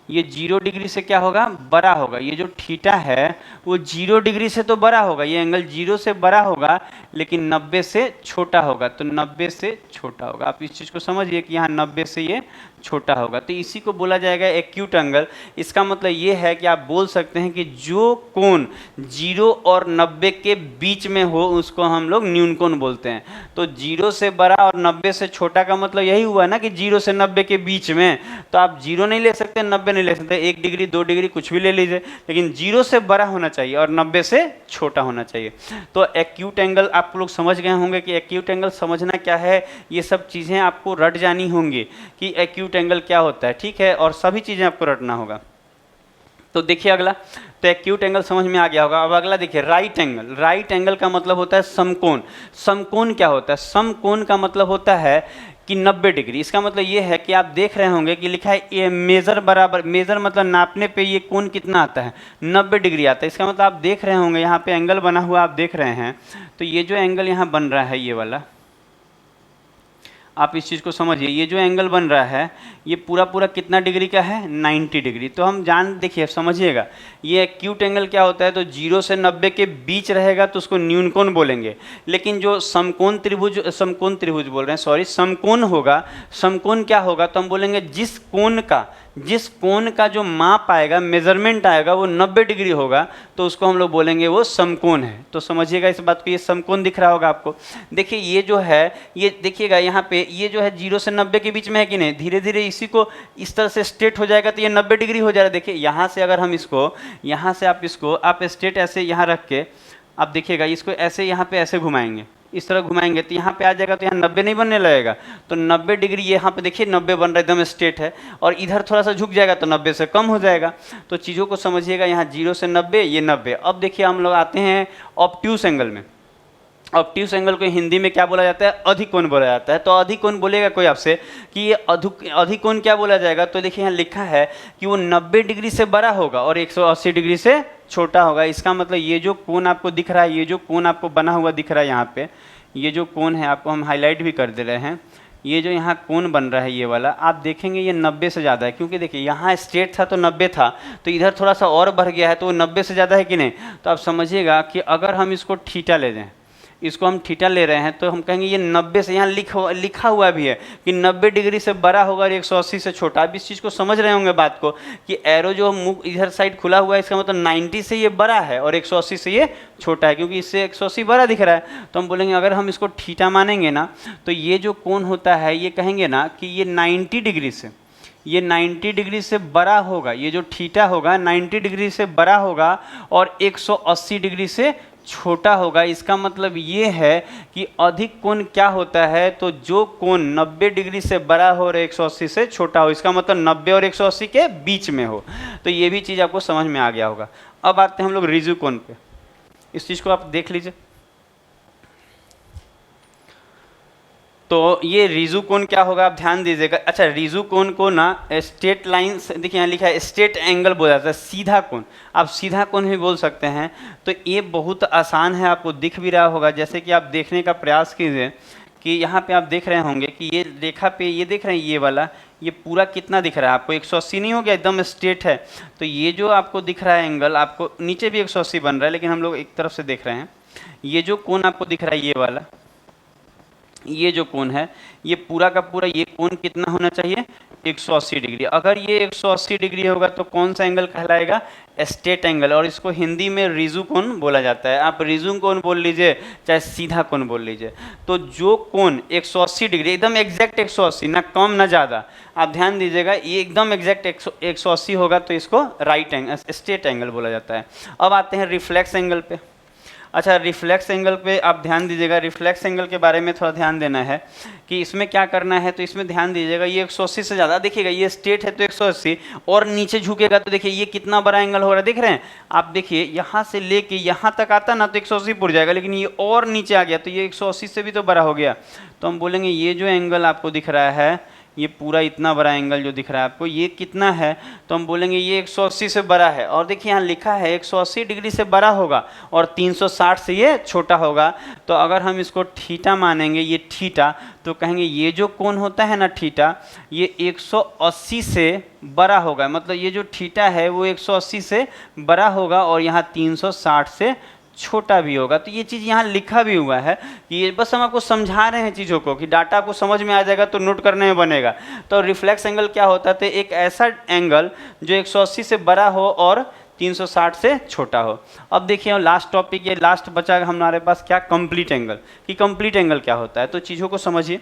ये 0 डिग्री से क्या होगा, बड़ा होगा। ये जो थीटा है वो 0 डिग्री से तो बड़ा होगा, ये एंगल 0 से बड़ा होगा, लेकिन 90 से छोटा होगा। तो 90 से छोटा होगा, आप इस चीज़ को समझिए कि यहाँ 90 से ये छोटा होगा। तो इसी को बोला जाएगा एक्यूट एंगल। इसका मतलब ये है कि आप बोल सकते हैं कि जो कोण 0 और 90 के बीच में हो, उसको हम लोग न्यूनकोण बोलते हैं। तो 0 से बड़ा और 90 से छोटा का मतलब यही हुआ ना कि 0 से 90 के बीच में। तो आप 0 नहीं ले सकते, 90 नहीं ले सकते, 1 डिग्री 2 डिग्री कुछ भी ले लीजिए, लेकिन 0 से बड़ा होना चाहिए और 90 से छोटा होना चाहिए। तो एक्यूट एंगल आप लोग समझ गए होंगे कि एक्यूट एंगल समझना क्या है, ये सब चीज़ें आपको रट जानी होंगी कि एक्यूट एंगल क्या होता है, ठीक है, और सभी चीज़ें आपको रटना होगा। तो देखिए अगला, तो एक्यूट एंगल समझ में आ गया होगा। अब अगला देखिए राइट एंगल। राइट एंगल का मतलब होता है समकोण। समकोण क्या होता है, समकोण का मतलब होता है कि 90 डिग्री। इसका मतलब ये है कि आप देख रहे होंगे कि लिखा है ये मेजर बराबर, मेजर मतलब नापने पे ये कोण कितना आता है, 90 डिग्री आता है। इसका मतलब आप देख रहे होंगे यहाँ पे एंगल बना हुआ आप देख रहे हैं। तो ये जो एंगल यहाँ बन रहा है ये वाला, आप इस चीज़ को समझिए, ये जो एंगल बन रहा है ये पूरा पूरा कितना डिग्री का है, 90 डिग्री। तो हम देखिए समझिएगा, ये एक्यूट एंगल क्या होता है, तो 0 से 90 के बीच रहेगा तो उसको न्यूनकोण बोलेंगे। लेकिन जो समकोण त्रिभुज बोल रहे हैं, सॉरी, समकोण होगा, समकोण क्या होगा, तो हम बोलेंगे जिस कोण का जो माप आएगा, मेजरमेंट आएगा, वो 90 डिग्री होगा तो उसको हम लोग बोलेंगे वो समकोण है। तो समझिएगा इस बात को, ये समकोण दिख रहा होगा आपको। देखिए ये जो है, ये देखिएगा यहाँ पे, ये जो है 0 से 90 के बीच में है कि नहीं, धीरे धीरे इसी को इस तरह से स्ट्रेट हो जाएगा तो ये 90 डिग्री हो जाएगा। देखिए यहाँ से अगर हम इसको, यहाँ से आप स्ट्रेट ऐसे यहाँ रख के आप देखिएगा, इसको ऐसे यहाँ पे ऐसे घुमाएंगे, इस तरह घुमाएंगे तो यहाँ पे आ जाएगा, तो यहाँ 90 नहीं बनने लगेगा। तो 90 डिग्री यहाँ पे देखिए 90 बन रहा है, एकदम स्ट्रेट है। और इधर थोड़ा सा झुक जाएगा तो 90 से कम हो जाएगा। तो चीज़ों को समझिएगा, यहाँ 0 से 90, ये 90। अब देखिए हम लोग आते हैं ऑब्ट्यूस एंगल में। ऑब्ट्यूस एंगल को हिंदी में क्या बोला जाता है, अधिकोण बोला जाता है। तो अधिकोण बोलेगा कोई आपसे कि ये अधिकोण क्या बोला जाएगा, तो देखिए यहाँ लिखा है कि वो 90 डिग्री से बड़ा होगा और 180 डिग्री से छोटा होगा। इसका मतलब ये जो कोण आपको दिख रहा है, ये जो कोण आपको बना हुआ दिख रहा है यहाँ पे, ये जो कोण है आपको हम हाईलाइट भी कर दे रहे हैं, ये जो यहाँ कोण बन रहा है ये वाला, आप देखेंगे ये 90 से ज़्यादा है। क्योंकि देखिए यहाँ स्ट्रेट था तो 90 था, तो इधर थोड़ा सा और बढ़ गया है तो वो 90 से ज़्यादा है कि नहीं। तो आप समझिएगा कि अगर हम इसको थीटा ले दें, इसको हम थीटा ले रहे हैं, तो हम कहेंगे ये 90 से, यहाँ लिखा हुआ भी है कि 90 डिग्री से बड़ा होगा और 180 से छोटा। आप इस चीज़ को समझ रहे होंगे बात को, कि एरो जो मुख इधर साइड खुला हुआ है, इसका मतलब 90 से ये बड़ा है और 180 से ये छोटा है, क्योंकि इससे 180 बड़ा दिख रहा है। तो हम बोलेंगे अगर हम इसको थीटा मानेंगे ना, तो ये जो कोण होता है, ये कहेंगे ना कि ये 90 डिग्री से, ये 90 डिग्री से बड़ा होगा, ये जो थीटा होगा 90 डिग्री से बड़ा होगा और 180 डिग्री से छोटा होगा। इसका मतलब ये है कि अधिक कोण क्या होता है, तो जो कोण 90 डिग्री से बड़ा हो और 180 से छोटा हो, इसका मतलब 90 और 180 के बीच में हो। तो ये भी चीज़ आपको समझ में आ गया होगा। अब आते हैं हम लोग रिजु कोण पे, इस चीज़ को आप देख लीजिए। तो ये रिजु कोण क्या होगा, आप ध्यान दीजिएगा। अच्छा, रिजु कोण को ना स्ट्रेट लाइन, देखिए यहाँ लिखा है स्ट्रेट एंगल बोला जाता है, सीधा कोण, आप सीधा कोण भी बोल सकते हैं। तो ये बहुत आसान है, आपको दिख भी रहा होगा। जैसे कि आप देखने का प्रयास कीजिए कि यहाँ पे आप देख रहे होंगे कि ये रेखा पे, ये देख रहे हैं, ये वाला, ये पूरा कितना दिख रहा है आपको, 180 नहीं हो गया, एकदम स्ट्रेट है। तो ये जो आपको दिख रहा है एंगल, आपको नीचे भी 180 बन रहा है, लेकिन हम लोग एक तरफ से देख रहे हैं। ये जो कोण आपको दिख रहा है, ये वाला, ये जो कोण है, ये पूरा का पूरा, ये कोण कितना होना चाहिए, 180 डिग्री। अगर ये 180 डिग्री होगा तो कौन सा एंगल कहलाएगा, स्ट्रेट एंगल। और इसको हिंदी में रिजु कोण बोला जाता है। आप रिजु कोण बोल लीजिए, चाहे सीधा कोण बोल लीजिए। तो जो कोण 180 डिग्री, एकदम एग्जैक्ट 180, ना कम ना ज़्यादा, आप ध्यान दीजिएगा, ये एकदम एग्जैक्ट 180 होगा तो इसको राइट एंगल, स्ट्रेट एंगल बोला जाता है। अब आते हैं रिफ्लेक्स एंगल पे। अच्छा, रिफ्लेक्स एंगल पे आप ध्यान दीजिएगा। रिफ्लेक्स एंगल के बारे में थोड़ा ध्यान देना है कि इसमें क्या करना है। तो इसमें ध्यान दीजिएगा, ये 180 से ज़्यादा, देखिएगा ये स्ट्रेट है तो 180, और नीचे झुकेगा तो देखिए ये कितना बड़ा एंगल हो रहा है, देख रहे हैं आप। देखिए यहाँ से लेके यहाँ तक आता ना तो 180 पुर जाएगा, लेकिन ये और नीचे आ गया तो ये 180 से भी तो बड़ा हो गया। तो हम बोलेंगे ये जो एंगल आपको दिख रहा है, ये पूरा इतना बड़ा एंगल जो दिख रहा है आपको, ये कितना है, तो हम बोलेंगे ये 180 से बड़ा है। और देखिए यहाँ लिखा है 180 डिग्री से बड़ा होगा और 360 से ये छोटा होगा। तो अगर हम इसको थीटा मानेंगे, ये थीटा, तो कहेंगे ये जो कोण होता है ना थीटा, ये 180 से बड़ा होगा। मतलब ये जो थीटा है वो 180 से बड़ा होगा और यहाँ 360 से छोटा भी होगा। तो ये चीज़ यहाँ लिखा भी हुआ है कि ये बस हम आपको समझा रहे हैं चीज़ों को, कि डाटा आपको समझ में आ जाएगा तो नोट करने में बनेगा। तो रिफ्लेक्स एंगल क्या होता है, तो एक ऐसा एंगल जो 180 से बड़ा हो और 360 से छोटा हो। अब देखिए लास्ट टॉपिक, ये लास्ट बचा हमारे पास क्या, कंप्लीट एंगल। कि कंप्लीट एंगल क्या होता है, तो चीज़ों को समझिए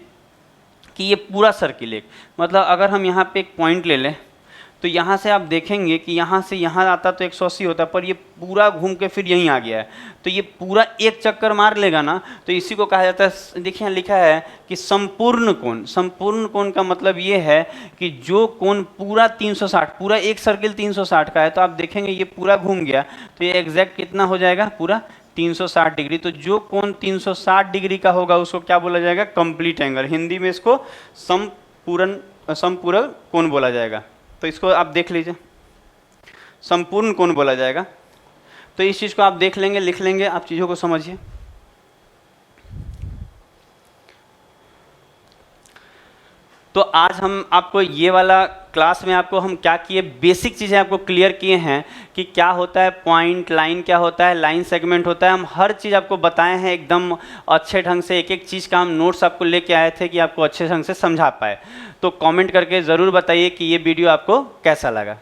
कि ये पूरा सर्किल एक, मतलब अगर हम यहाँ पे एक पॉइंट ले लें, तो यहाँ से आप देखेंगे कि यहाँ से यहाँ आता तो 180 होता, पर ये पूरा घूम के फिर यहीं आ गया है। तो ये पूरा एक चक्कर मार लेगा ना, तो इसी को कहा जाता है, देखिए यहाँ लिखा है कि संपूर्ण कोण। संपूर्ण कोण का मतलब ये है कि जो कोण पूरा 360, पूरा एक सर्किल 360 का है, तो आप देखेंगे ये पूरा घूम गया, तो ये एग्जैक्ट कितना हो जाएगा, पूरा 360 डिग्री। तो जो कोण 360 डिग्री का होगा उसको क्या बोला जाएगा, कंप्लीट एंगल। हिंदी में इसको संपूर्ण कोण बोला जाएगा। तो इसको आप देख लीजिए, संपूर्ण कोण बोला जाएगा। तो इस चीज़ को आप देख लेंगे, लिख लेंगे, आप चीज़ों को समझिए। तो आज हम आपको ये वाला क्लास में आपको हम क्या किए, बेसिक चीज़ें आपको क्लियर किए हैं कि क्या होता है पॉइंट, लाइन क्या होता है, लाइन सेगमेंट होता है, हम हर चीज़ आपको बताए हैं एकदम अच्छे ढंग से। एक एक चीज़ का हम नोट्स आपको लेके आए थे कि आपको अच्छे ढंग से समझा पाए। तो कमेंट करके ज़रूर बताइए कि ये वीडियो आपको कैसा लगा।